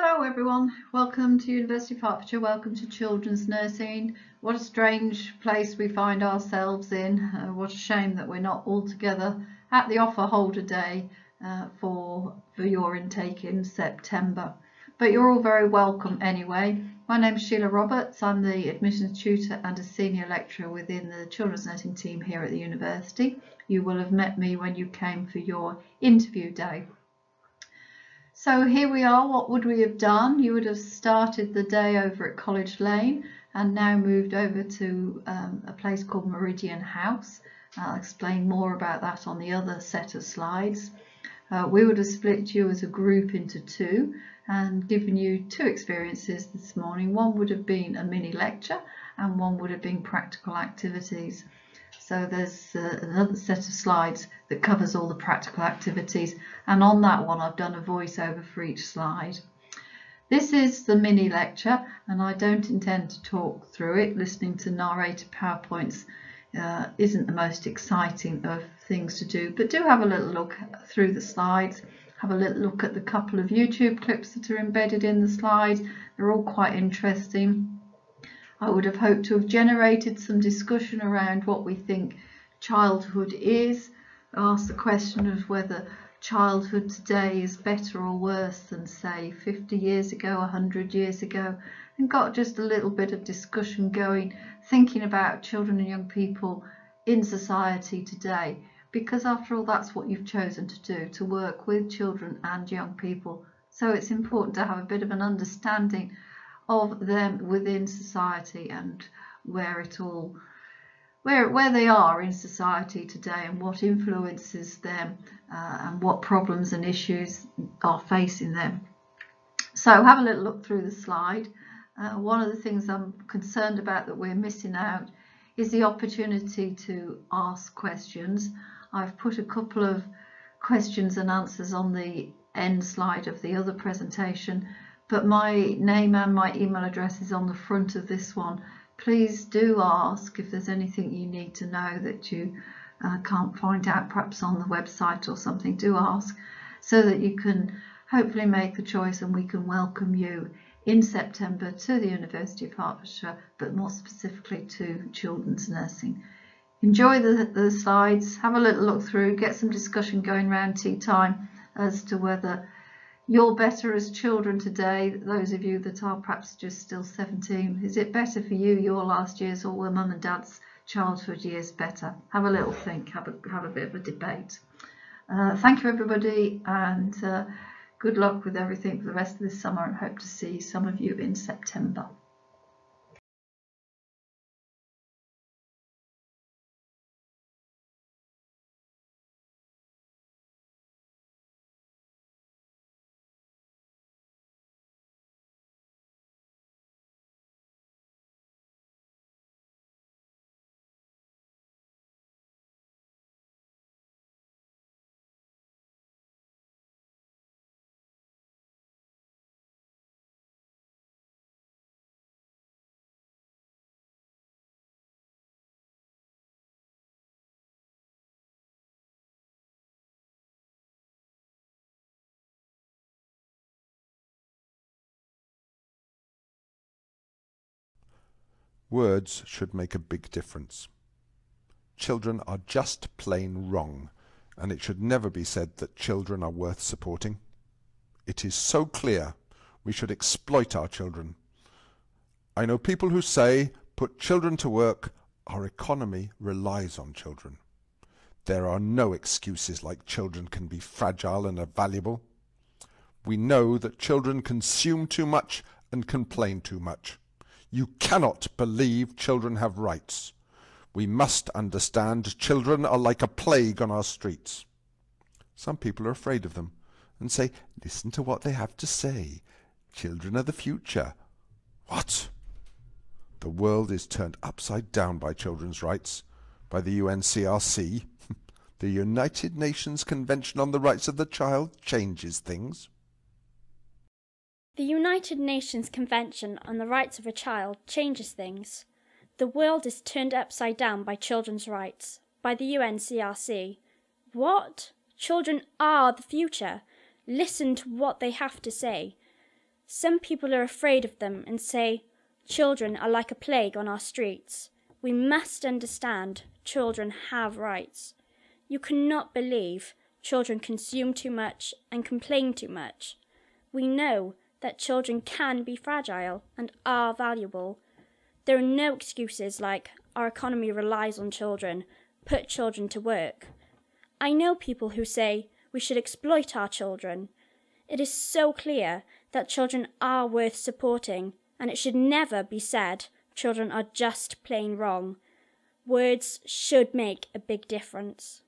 Hello everyone, welcome to University of Hertfordshire, welcome to children's nursing. What a strange place we find ourselves in. What a shame that we're not all together at the offer holder day for your intake in September. But you're all very welcome anyway. My name's Sheila Roberts, I'm the admissions tutor and a senior lecturer within the children's nursing team here at the university. You will have met me when you came for your interview day. So here we are. What would we have done? You would have started the day over at College Lane and now moved over to a place called Meridian House. I'll explain more about that on the other set of slides. We would have split you as a group into two and given you two experiences this morning. One would have been a mini lecture and one would have been practical activities. So there's another set of slides that covers all the practical activities, and on that one I've done a voiceover for each slide. This is the mini lecture and I don't intend to talk through it. Listening to narrated PowerPoints isn't the most exciting of things to do, but do have a little look through the slides, have a little look at the couple of YouTube clips that are embedded in the slides. They're all quite interesting. I would have hoped to have generated some discussion around what we think childhood is, ask the question of whether childhood today is better or worse than, say, 50 years ago, 100 years ago, and got just a little bit of discussion going, thinking about children and young people in society today, because after all that's what you've chosen to do, to work with children and young people. So it's important to have a bit of an understanding of them within society and where they are in society today and what influences them and what problems and issues are facing them. So have a little look through the slide. One of the things I'm concerned about that we're missing out is the opportunity to ask questions. I've put a couple of questions and answers on the end slide of the other presentation, but my name and my email address is on the front of this one. Please do ask if there's anything you need to know that you can't find out perhaps on the website or something. Do ask so that you can hopefully make the choice and we can welcome you in September to the University of Hertfordshire, but more specifically to children's nursing. Enjoy the slides, have a little look through, get some discussion going around tea time as to whether you're better as children today, those of you that are perhaps just still 17. Is it better for you, your last years, or were mum and dad's childhood years better? Have a little think, have a bit of a debate. Thank you everybody, and good luck with everything for the rest of this summer, and hope to see some of you in September. Words should make a big difference. Children are just plain wrong, and it should never be said that children are worth supporting. It is so clear we should exploit our children. I know people who say, put children to work, our economy relies on children. There are no excuses like children can be fragile and are valuable. We know that children consume too much and complain too much. You cannot believe children have rights. We must understand children are like a plague on our streets. Some people are afraid of them and say, listen to what they have to say. Children are the future. What? The world is turned upside down by children's rights, by the UNCRC. The United Nations Convention on the Rights of the Child changes things. The United Nations Convention on the Rights of a Child changes things. The world is turned upside down by children's rights, by the UNCRC. What? Children are the future. Listen to what they have to say. Some people are afraid of them and say, children are like a plague on our streets. We must understand children have rights. You cannot believe children consume too much and complain too much. We know that children can be fragile and are valuable. There are no excuses like, our economy relies on children, put children to work. I know people who say we should exploit our children. It is so clear that children are worth supporting, and it should never be said children are just plain wrong. Words should make a big difference.